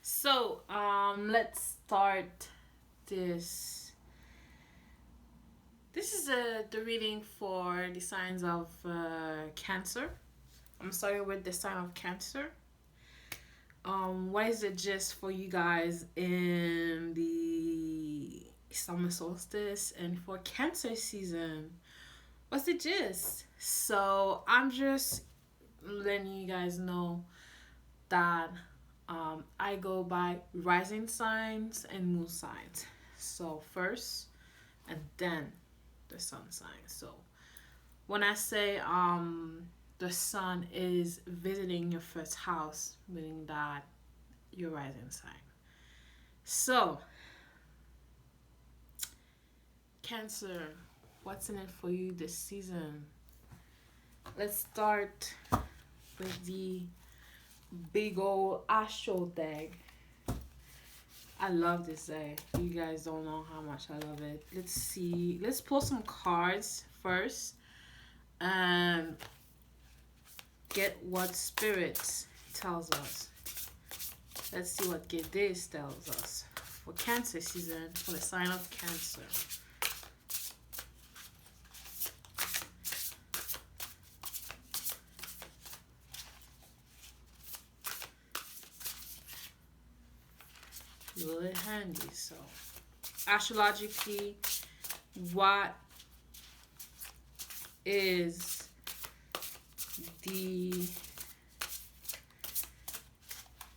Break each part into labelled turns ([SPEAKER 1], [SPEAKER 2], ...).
[SPEAKER 1] Let's start this. This is the reading for the signs of Cancer. I'm starting with the sign of Cancer. What is the gist for you guys in the summer solstice and for Cancer season? What's the gist? I'm just letting you guys know that I go by rising signs and moon signs. So first, and then the sun sign. So when I say the sun is visiting your first house, meaning that your rising sign. So Cancer, what's in it for you this season? Let's start with the big old astral deck. I love this deck. You guys don't know how much I love it. Let's see. Let's pull some cards first and get what spirit tells us. Let's see what get this tells us for Cancer season, for the sign of Cancer. Really handy. So astrologically, what is the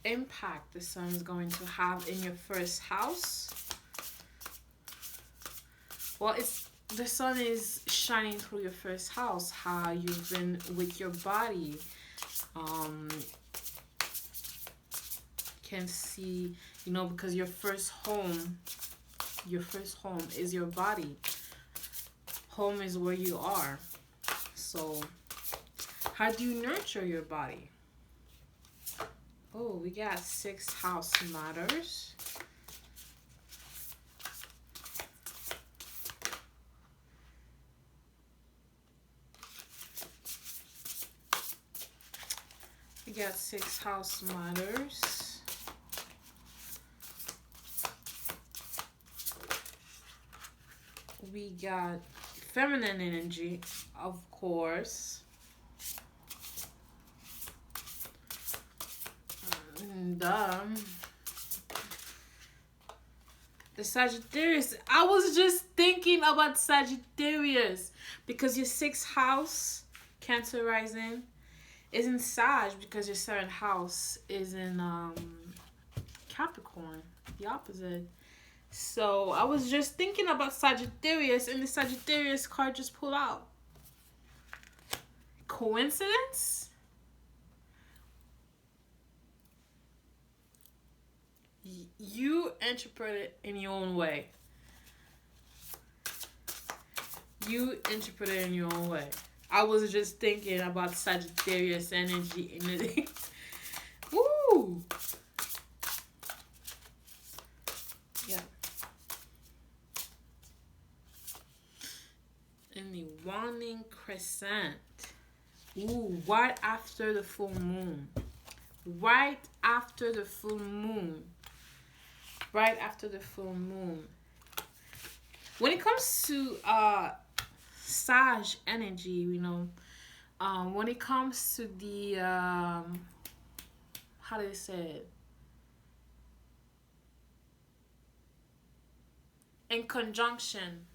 [SPEAKER 1] impact the sun is going to have in your first house? Well, it's the sun is shining through your first house, how you've been with your body. um can see, because your first home is your body. Home is where you are. So how do you nurture your body? Oh, we got sixth house matters. We got sixth house matters. We got feminine energy, of course. And the Sagittarius. I was just thinking about Sagittarius because your sixth house, Cancer rising, is in Sag because your seventh house is in Capricorn, the opposite. So I was just thinking about Sagittarius, and the Sagittarius card just pulled out. Coincidence? You interpret it in your own way. You interpret it in your own way. I was just thinking about Sagittarius energy in it. Woo! Yeah. In the waning crescent. Ooh, right after the full moon. Right after the full moon. Right after the full moon. When it comes to Sag energy, when it comes to the how do you say it? In conjunction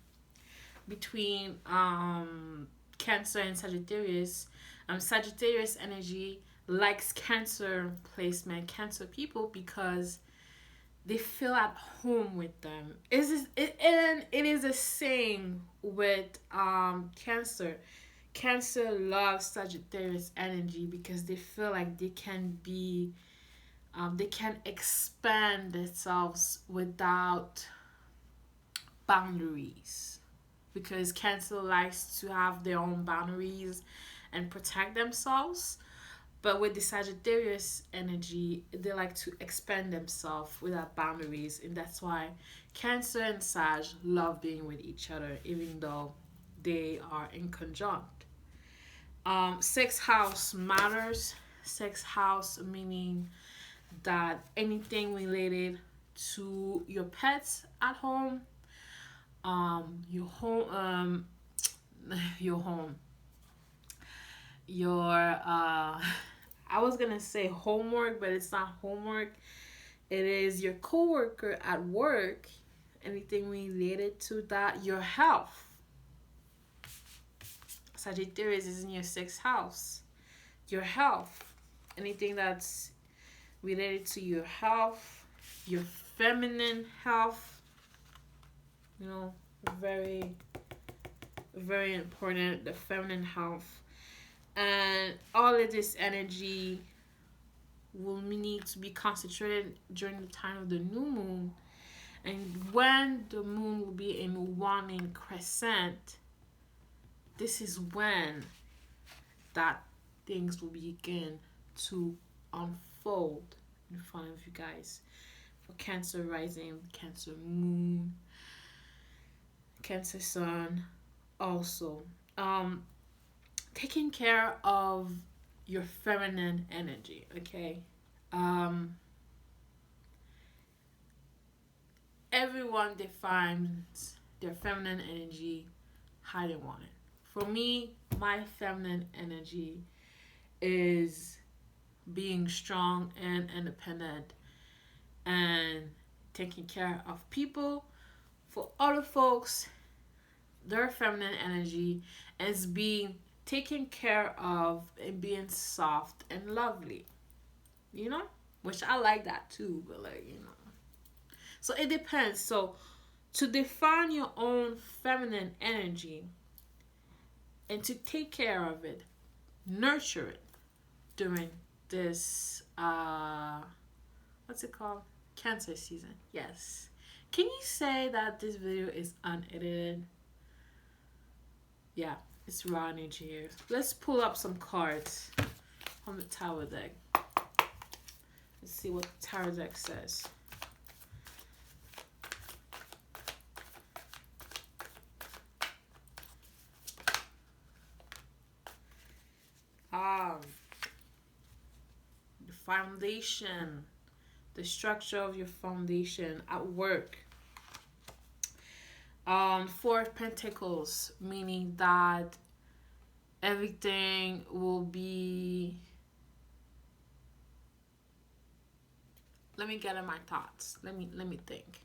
[SPEAKER 1] between Cancer and Sagittarius. Sagittarius energy likes Cancer placement, Cancer people, because they feel at home with them. And it is the same with Cancer. Cancer loves Sagittarius energy because they feel like they can expand themselves without boundaries, because Cancer likes to have their own boundaries and protect themselves. But with the Sagittarius energy, they like to expand themselves without boundaries, and that's why Cancer and Sag love being with each other, even though they are in conjunct. Sixth house matters. Sixth house meaning that anything related to your pets at home, your home, your home, your I was gonna say homework, but it's not homework. It is your coworker at work, anything related to that, your health. Sagittarius is in your sixth house. Your health, anything that's related to your health, your feminine health, you know, very, very important, the feminine health. And all of this energy will need to be concentrated during the time of the new moon. And when the moon will be in waning crescent, this is when that things will begin to unfold in front of you guys. For Cancer rising, Cancer moon, Cancer sun, also. Taking care of your feminine energy, okay? Everyone defines their feminine energy how they want it. For me, my feminine energy is being strong and independent and taking care of people. For other folks, their feminine energy is being taken care of and being soft and lovely, you know, which I like that too, but like, you know, so it depends. So to define your own feminine energy and to take care of it, nurture it during this what's it called, Cancer season. Yes, can you say that this video is unedited? Yeah, it's raw energy here. Let's pull up some cards from the Tower deck. Let's see what the Tower deck says. The foundation, the structure of your foundation at work. Four of Pentacles, meaning that everything will be. Let me get in my thoughts. Let me think.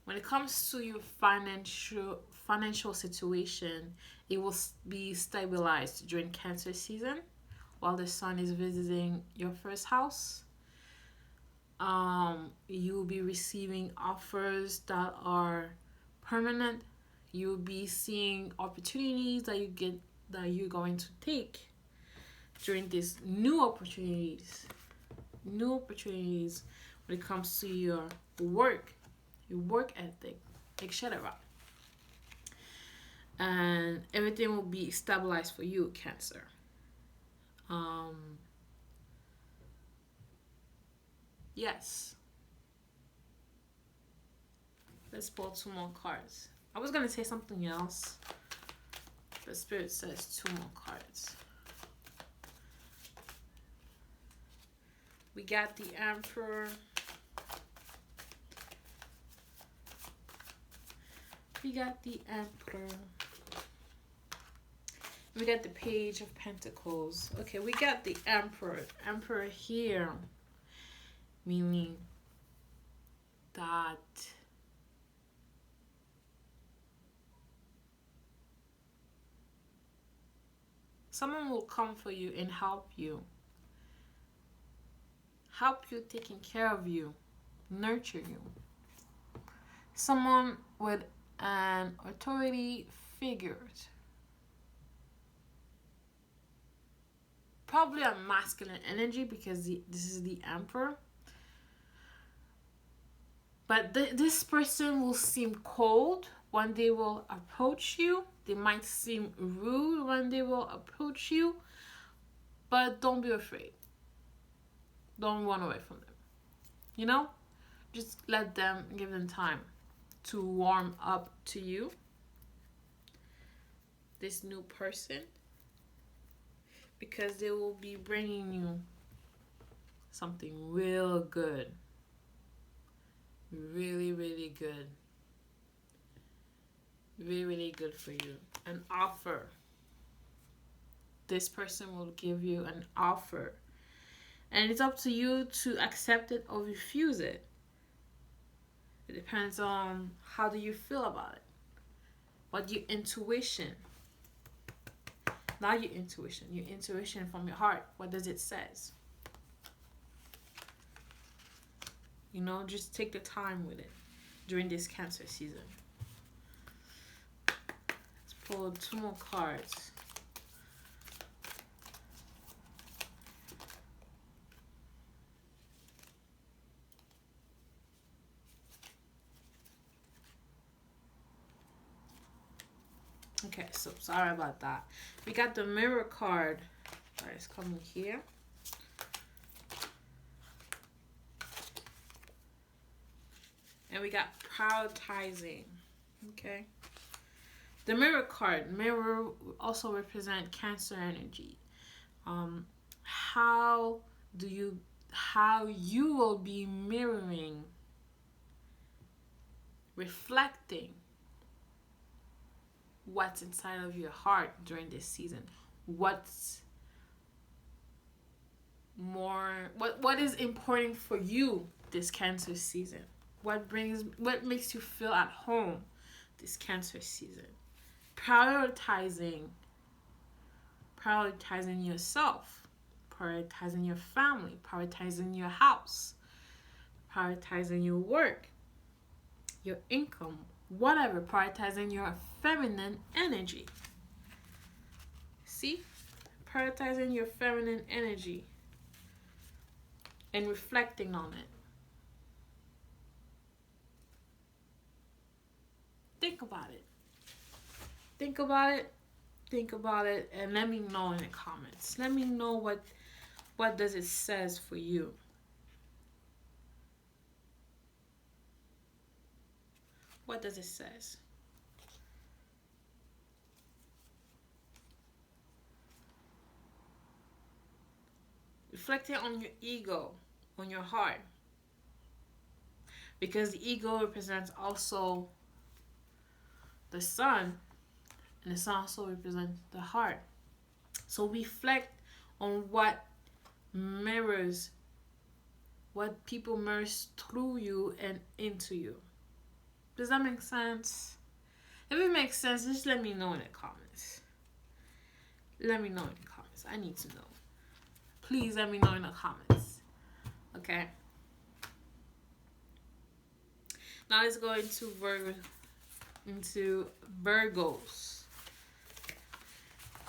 [SPEAKER 1] When it comes to your financial situation, it will be stabilized during Cancer season while the sun is visiting your first house. You will be receiving offers that are permanent. You'll be seeing opportunities that you're going to take during these new opportunities when it comes to your work ethic, etc. And everything will be stabilized for you, Cancer. Yes. Let's pull 2 more cards. I was gonna say something else, but Spirit says 2 more cards. We got the Emperor. We got the Emperor. We got the Page of Pentacles. Okay, we got the Emperor. Emperor here, meaning that someone will come for you and help you taking care of you, nurture you. Someone with an authority figure, probably a masculine energy because this is the Emperor. But this person will seem cold when they will approach you. They might seem rude when they will approach you. But don't be afraid. Don't run away from them. You know? Just give them time to warm up to you. this new person, because they will be bringing you something real good. Really, really good. Really, really good for you. An offer. This person will give you an offer. And it's up to you to accept it or refuse it. It depends on how do you feel about it. What your intuition. Not your intuition. Your intuition from your heart. What does it says? You know, just take the time with it during this Cancer season. Let's pull 2 more cards. Okay, so sorry about that. We got the Mirror card. Alright, it's coming here. And we got prioritizing. Okay. The Mirror card. Mirror also represent Cancer energy. How you will be mirroring, reflecting what's inside of your heart during this season. What's more, what is important for you this Cancer season? What makes you feel at home this Cancer season? Prioritizing yourself, prioritizing your family, prioritizing your house, prioritizing your work, your income, whatever, prioritizing your feminine energy. See? Prioritizing your feminine energy and reflecting on it. Think about it. Think about it. Think about it, and let me know in the comments. Let me know what does it says for you. What does it says? Reflecting on your ego, on your heart. Because the ego represents also the sun, and the sun also represents the heart. So reflect on what people mirrors through you and into you. Does that make sense? If it makes sense, just let me know in the comments. Let me know in the comments. I need to know. Please let me know in the comments. Okay? Now let's go into Virgos.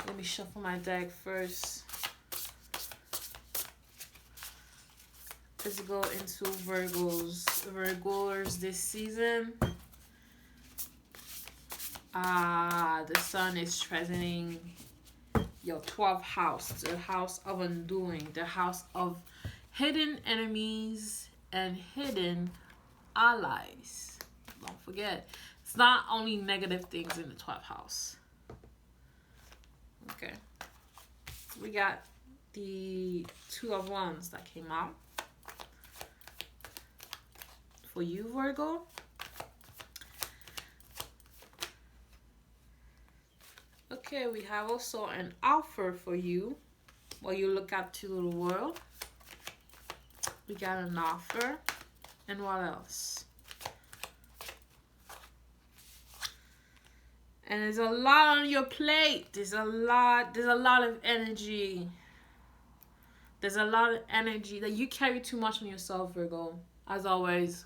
[SPEAKER 1] Let me shuffle my deck first. Let's go into Virgos this season. The sun is transiting your 12th house, the house of undoing, the house of hidden enemies and hidden allies. Don't forget, it's not only negative things in the 12th house. Okay. We got the 2 of Wands that came out. For you, Virgo. Okay, we have also an offer for you while you look out to the world. We got an offer. And what else? And there's a lot on your plate. There's a lot of energy. There's a lot of energy that you carry too much on yourself, Virgo. As always.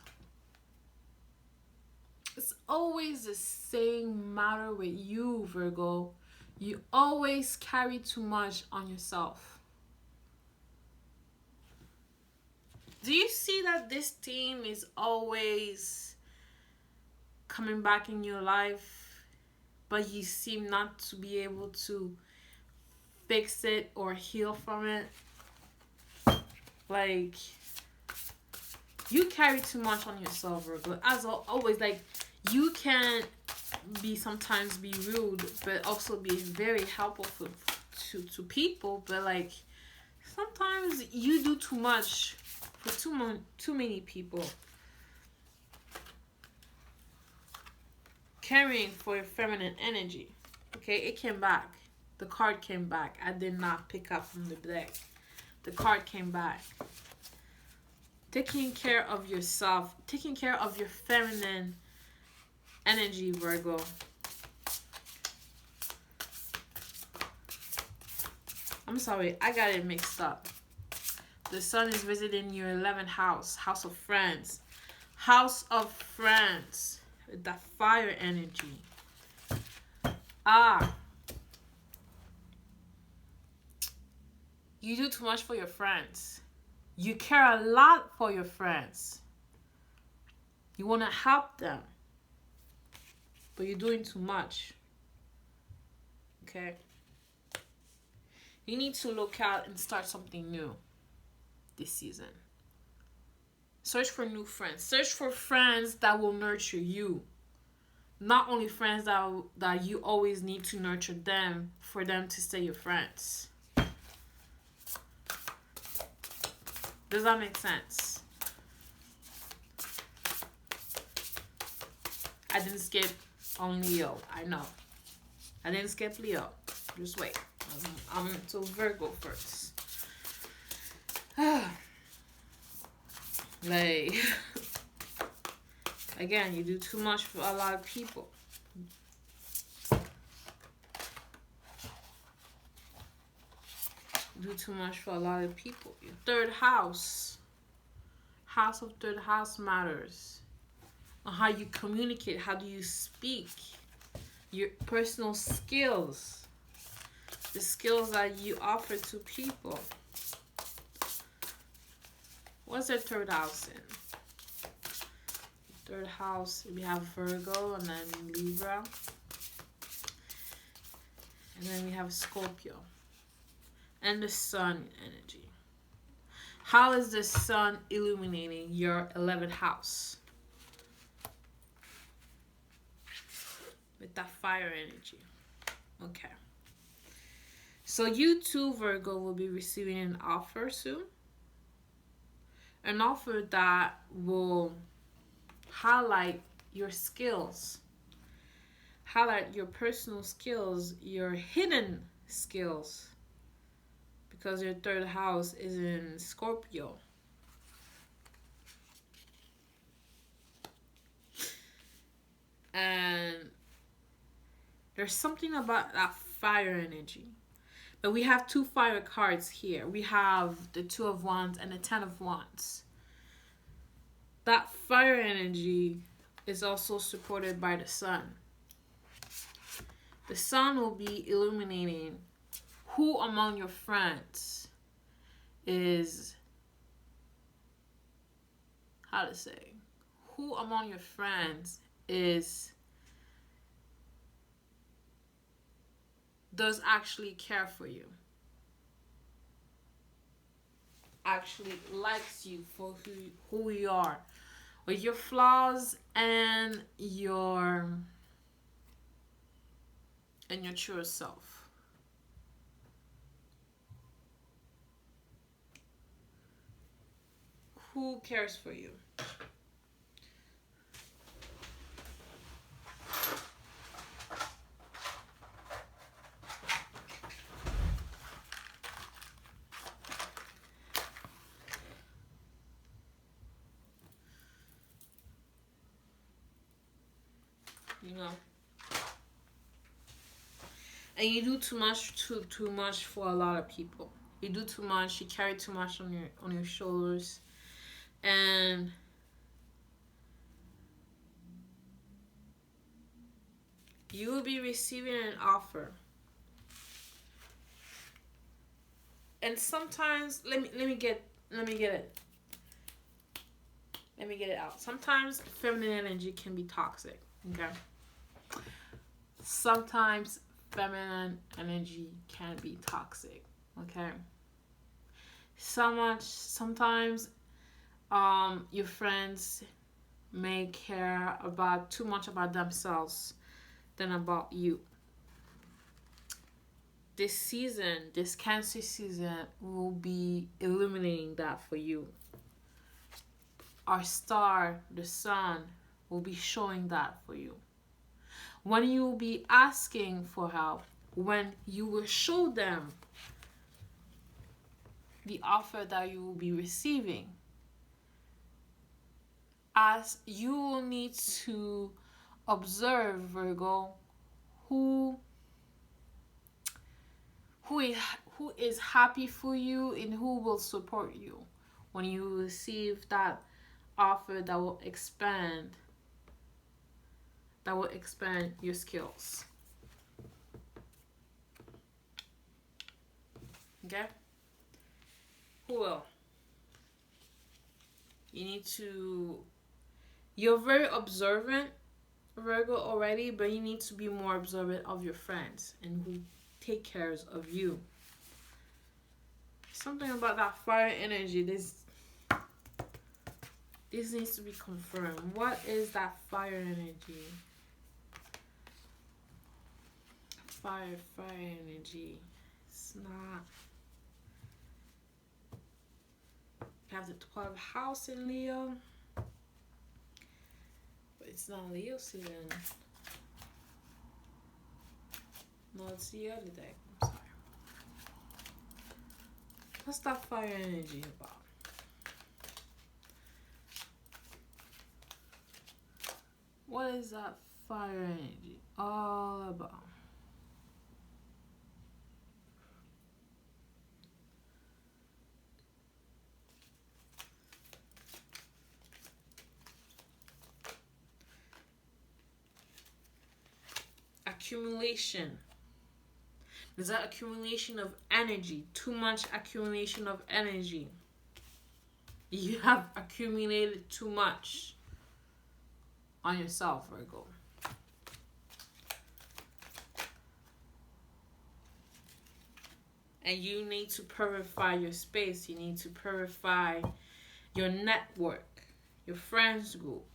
[SPEAKER 1] It's always the same matter with you, Virgo. You always carry too much on yourself. Do you see that this theme is always coming back in your life, but you seem not to be able to fix it or heal from it? Like, you carry too much on yourself, Virgo. As always, like, you can't be sometimes be rude, but also be very helpful to people. But like sometimes you do too much for too many people. Carrying for your feminine energy. Okay, it came back. The card came back. I did not pick up from the deck. The card came back. Taking care of yourself, taking care of your feminine energy, Virgo. I'm sorry, I got it mixed up. The sun is visiting your 11th house, house of friends. House of friends. With that fire energy. You do too much for your friends. You care a lot for your friends. You want to help them. But you're doing too much. Okay? You need to look out and start something new this season. Search for new friends. Search for friends that will nurture you. Not only friends that you always need to nurture them for them to stay your friends. Does that make sense? I didn't skip on Leo. I know. I didn't skip Leo. Just wait. I'm to Virgo first. Like, again, you do too much for a lot of people. You do too much for a lot of people. Your third house. House of third house matters. On how you communicate. How do you speak? Your personal skills. The skills that you offer to people. What's their third house in? Third house, we have Virgo and then Libra. And then we have Scorpio. And the sun energy. How is the sun illuminating your 11th house? With that fire energy. Okay. So you too, Virgo, will be receiving an offer soon. An offer that will highlight your skills. Highlight your personal skills, your hidden skills. Because your third house is in Scorpio. And there's something about that fire energy. But we have two fire cards here. We have the Two of Wands and the Ten of Wands. That fire energy is also supported by the sun. The sun will be illuminating who among your friends is, how to say, who among your friends does actually care for you, actually likes you for who you are, with your flaws and your true self. Who cares for you? You know, and you do too much for a lot of people. You do too much. You carry too much on your shoulders, and you will be receiving an offer. And sometimes, let me get it out. Sometimes feminine energy can be toxic. Okay. Sometimes feminine energy can be toxic. Okay. Sometimes your friends may care about too much about themselves than about you. This season, this Cancer season, will be illuminating that for you. Our star, the sun, will be showing that for you. When you will be asking for help, when you will show them the offer that you will be receiving, as you will need to observe, Virgo, who who is happy for you and who will support you when you receive that offer that will expand your skills. Okay? Who will? You're very observant, Virgo, already, but you need to be more observant of your friends and who take care of you. Something about that fire energy. This needs to be confirmed. What is that fire energy? Fire energy. It's not. You have the 12th house in Leo. But it's not Leo season. No, it's the other deck. I'm sorry. What's that fire energy about? What is that fire energy all about? Accumulation. There's that accumulation of energy. Too much accumulation of energy. You have accumulated too much on yourself, Virgo. And you need to purify your space. You need to purify your network, your friends group.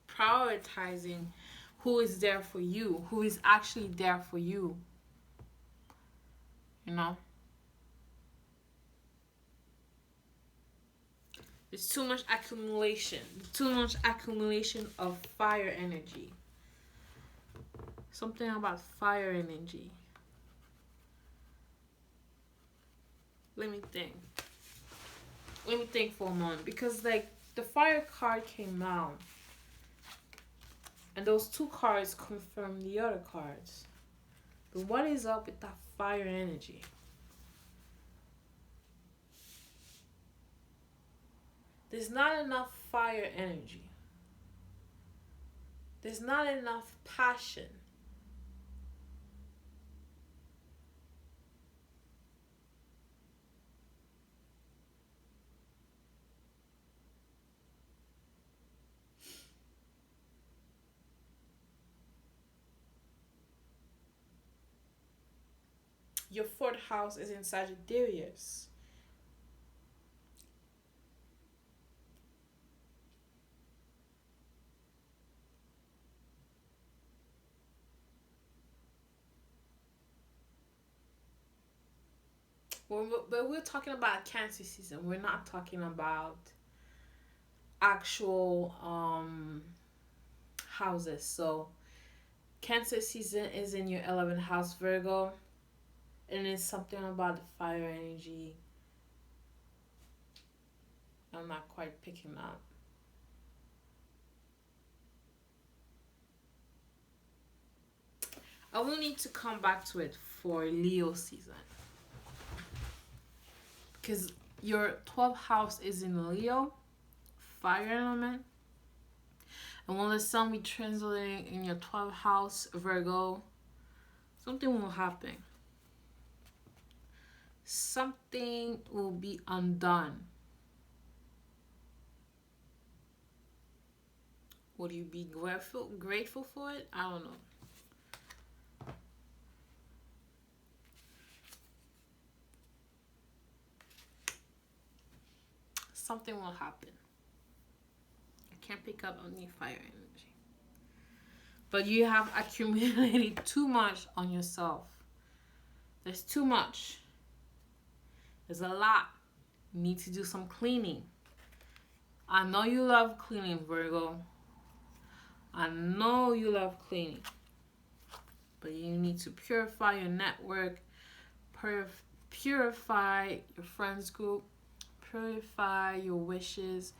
[SPEAKER 1] Prioritizing who is there for you, who is actually there for you. You know? There's too much accumulation. Too much accumulation of fire energy. Something about fire energy. Let me think for a moment. Because, like, the fire card came out. And those two cards confirm the other cards. But what is up with that fire energy? There's not enough fire energy. There's not enough passion. Your 4th house is in Sagittarius. But we're talking about Cancer season. We're not talking about actual houses. So Cancer season is in your 11th house, Virgo. And it's something about the fire energy I'm not quite picking up. I will need to come back to it for Leo season. Because your 12th house is in Leo, fire element. And when the sun be translating in your 12th house, Virgo, something will happen. Something will be undone. Would you be grateful for it? I don't know. Something will happen. I can't pick up on the fire energy. but you have accumulated too much on yourself. There's too much. There's a lot. You need to do some cleaning. I know you love cleaning, Virgo. I know you love cleaning. But you need to purify your network, purify your friends group, purify your wishes,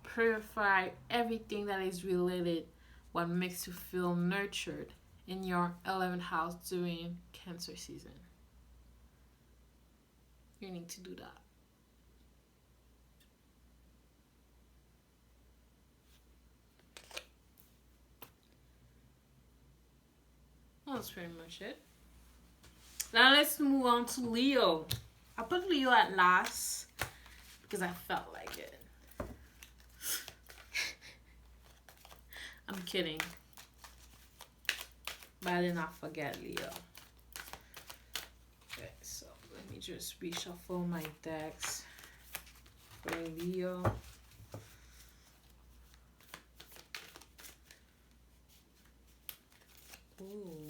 [SPEAKER 1] purify everything that is related, what makes you feel nurtured in your 11th house during Cancer season. You need to do that. That's pretty much it. Now let's move on to Leo. I put Leo at last because I felt like it. I'm kidding. But I did not forget Leo. Okay, so let me just reshuffle my decks for Leo. Ooh.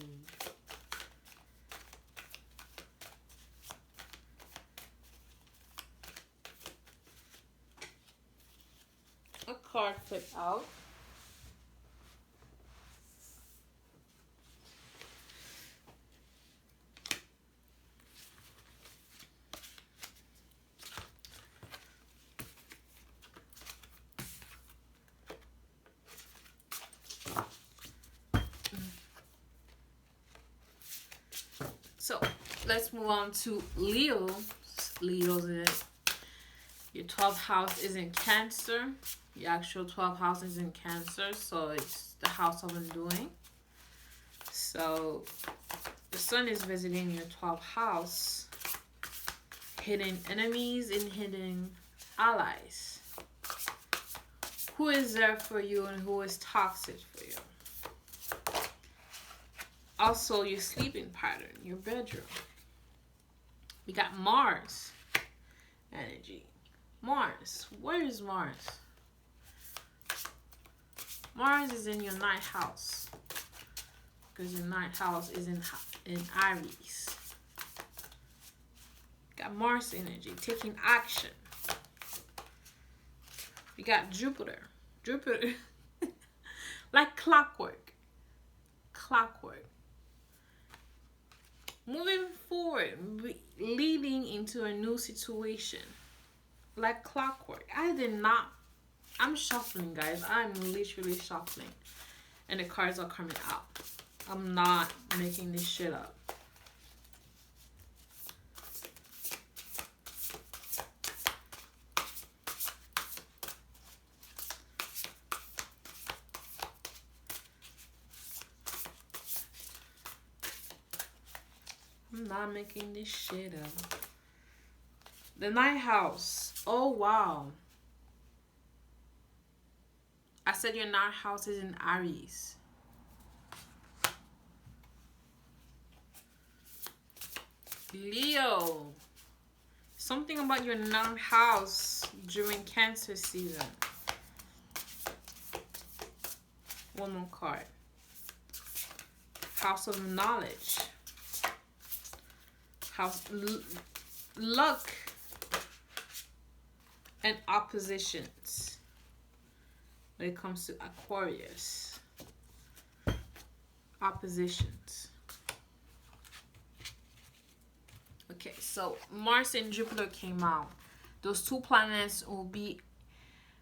[SPEAKER 1] A card flipped out. So let's move on to Leo. Leo's in it. Your 12th house is in Cancer. Your actual 12th house is in Cancer, so it's the house of undoing. So the sun is visiting your 12th house. Hidden enemies and hidden allies. Who is there for you and who is toxic for you? Also, your sleeping pattern, your bedroom. We got Mars energy. Mars. Where is Mars? Mars is in your 9th house. Because your 9th house is in Aries. Got Mars energy, taking action. We got Jupiter. Jupiter. Like clockwork. Clockwork. Moving forward, leading into a new situation. Like clockwork. I'm shuffling, guys. I'm literally shuffling. And the cards are coming out. I'm not making this shit up. I'm not making this shit up. The 9th house. Oh, wow. I said your 9th house is in Aries. Leo. Something about your 9th house during Cancer season. One more card. House of knowledge. House luck and oppositions when it comes to Aquarius. Oppositions. Okay, so Mars and Jupiter came out. Those two planets will be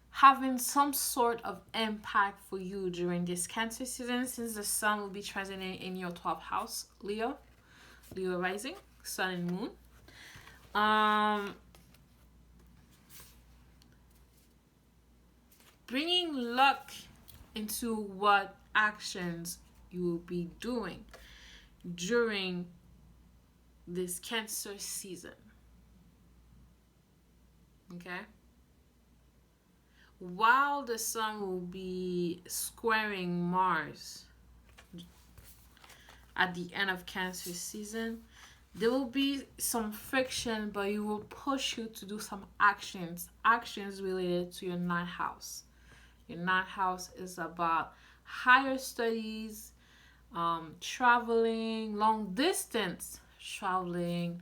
[SPEAKER 1] having some sort of impact for you during this Cancer season, since the sun will be transiting in your 12th house, Leo rising, sun and moon. Bringing luck into what actions you will be doing during this Cancer season. Okay? While the sun will be squaring Mars at the end of Cancer season, there will be some friction, but it will push you to do some actions related to your 9th house. Your 9th house is about higher studies, traveling, long distance traveling,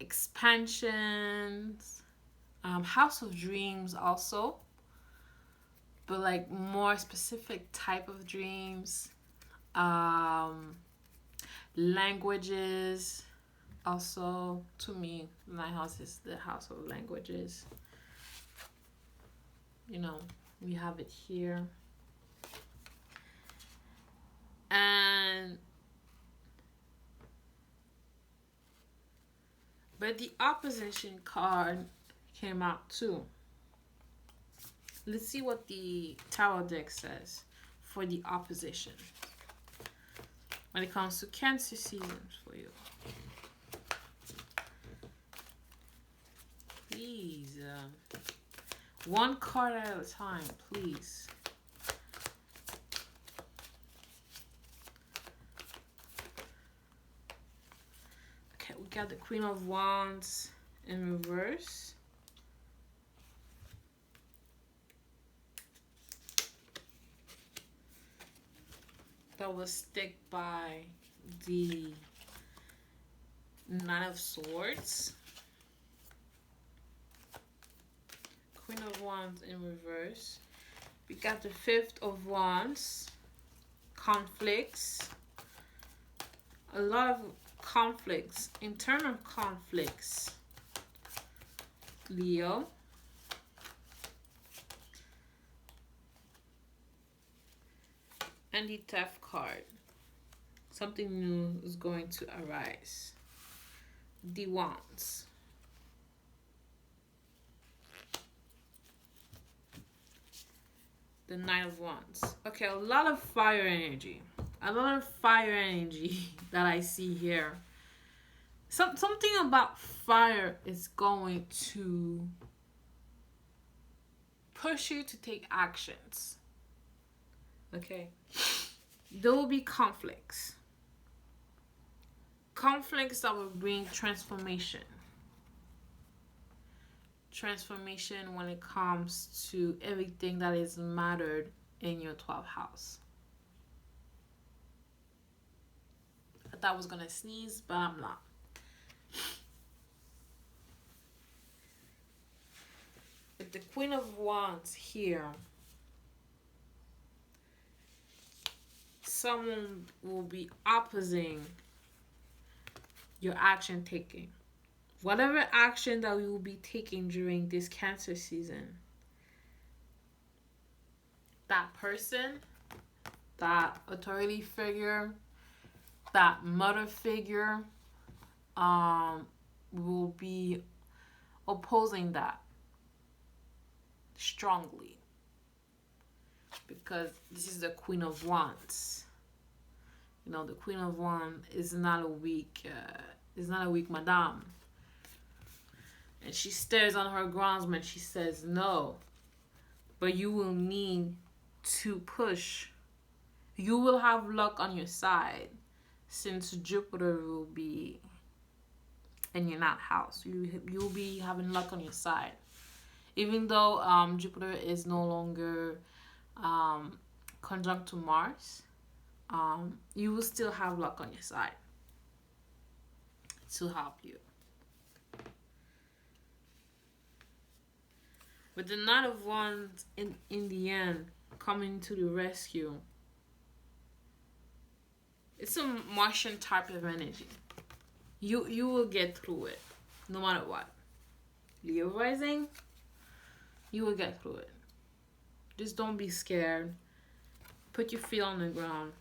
[SPEAKER 1] expansions, house of dreams also, but like more specific type of dreams, languages. Also, to me, my house is the house of languages. You know, we have it here. And but the opposition card came out too. Let's see what the Tower deck says for the opposition when it comes to Cancer seasons for you. Please, one card at a time, please. Okay, we got the Queen of Wands in reverse. That was stick by the Nine of Swords. Queen of Wands in reverse. We got the Fifth of Wands. Conflicts. A lot of conflicts. Internal conflicts. Leo. And the Death card. Something new is going to arise. The Wands. The Knight of Wands. Okay, a lot of fire energy. A lot of fire energy that I see here. Something about fire is going to push you to take actions. Okay. There will be conflicts. Conflicts that will bring transformation. Transformation when it comes to everything that is mattered in your 12th house. I thought I was gonna sneeze, but I'm not. With the Queen of Wands here, someone will be opposing your action taking. Whatever action that we will be taking during this Cancer season, that person, that authority figure, that mother figure, will be opposing that strongly, because this is the Queen of Wands. You know, the Queen of Wands is not a weak madame. And she stares on her groundsman. She says no. But you will need to push. You will have luck on your side, since Jupiter will be in your ninth house. You'll be having luck on your side. Even though Jupiter is no longer conjunct to Mars, you will still have luck on your side to help you. With the Knight of Wands in the end coming to the rescue, it's a Martian type of energy. You will get through it, no matter what. Leo rising, you will get through it. Just don't be scared. Put your feet on the ground.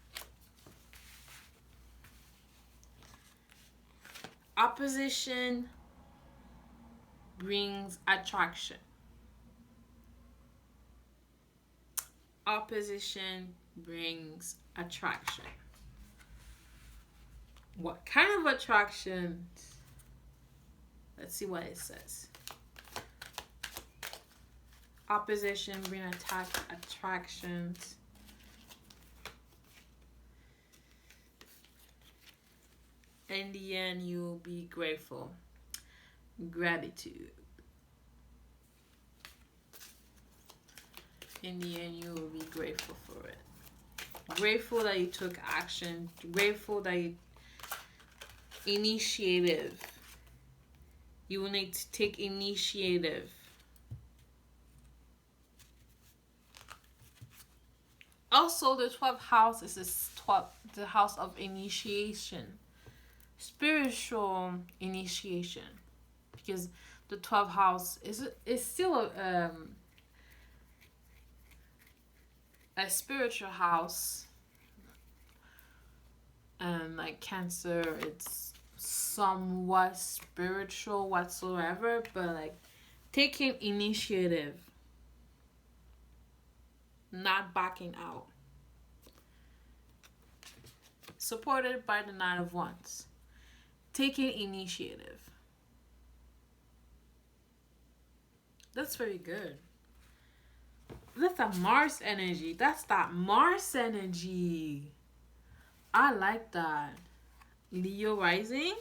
[SPEAKER 1] Opposition brings attraction. Opposition brings attraction. What kind of attraction? Let's see what it says. Opposition brings attractions. In the end, you will be grateful. Gratitude. In the end, you will be grateful for it. Grateful that you took action. Grateful that you initiative. You will need to take initiative. Also, the 12th house is the house of initiation, spiritual initiation, because the 12th house is still a spiritual house, and like Cancer, it's somewhat spiritual whatsoever, but like taking initiative, not backing out. Supported by the Nine of Wands. Taking initiative. That's very good. That's a Mars energy. That's that Mars energy. I like that. Leo rising.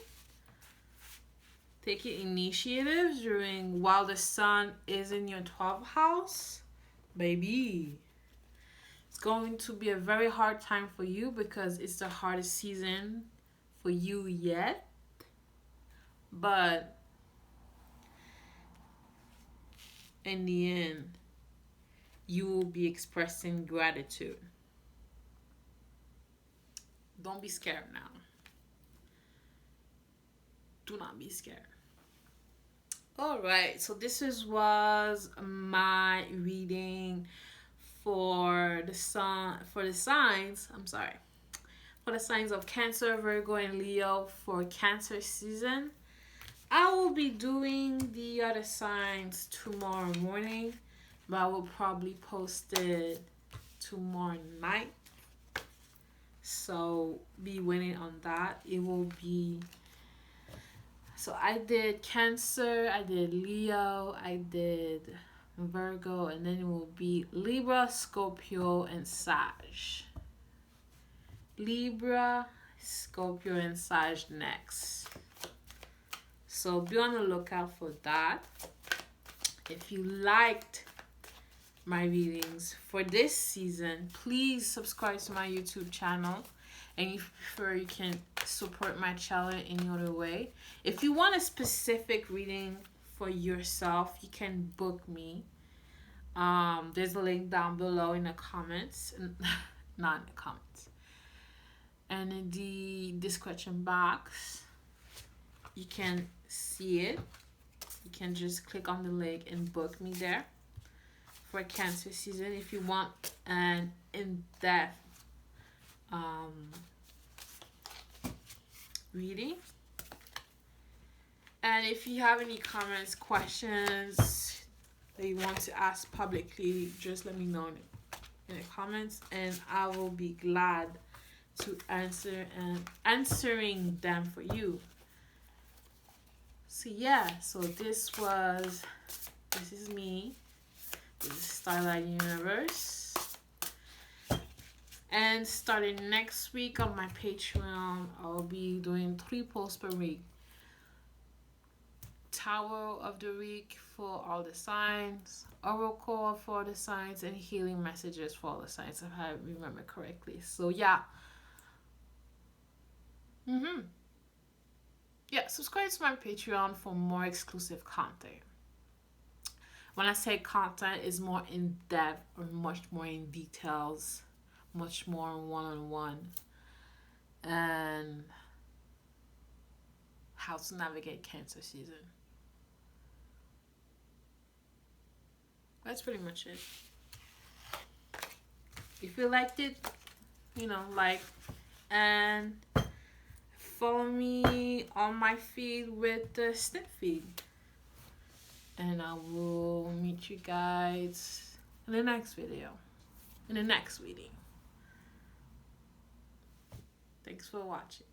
[SPEAKER 1] Taking initiative during while the sun is in your 12th house. Baby. It's going to be a very hard time for you because it's the hardest season for you yet. But in the end, you will be expressing gratitude. Don't be scared now. Do not be scared. Alright, so this was my reading for the signs for the signs of Cancer, Virgo, and Leo for Cancer season. I will be doing the other signs tomorrow morning, but I will probably post it tomorrow night. So be waiting on that. It will be. So I did Cancer, I did Leo, I did Virgo, and then it will be Libra, Scorpio, and Sag. Libra, Scorpio, and Sag next. So be on the lookout for that. If you liked my readings for this season, please subscribe to my YouTube channel. And if you prefer, you can support my channel any other way. If you want a specific reading for yourself, you can book me. There's a link down below in the comments. Not in the comments. And in the description box, you can see it. You can just click on the link and book me there for Cancer season if you want an in-depth reading. And if you have any comments, questions that you want to ask publicly, just let me know in the comments, and I will be glad to answering them for you. So yeah, so this is me. This is Starlight Universe. And starting next week on my Patreon, I'll be doing 3 posts per week. Tower of the week for all the signs, oracle for all the signs, and healing messages for all the signs, if I remember correctly. So yeah. Yeah, subscribe to my Patreon for more exclusive content. When I say content, it's more in depth or much more in details, much more one-on-one, and how to navigate Cancer season. That's pretty much it. If you liked it, like, and follow me on my feed with the snip feed. And I will meet you guys in the next video. In the next reading. Thanks for watching.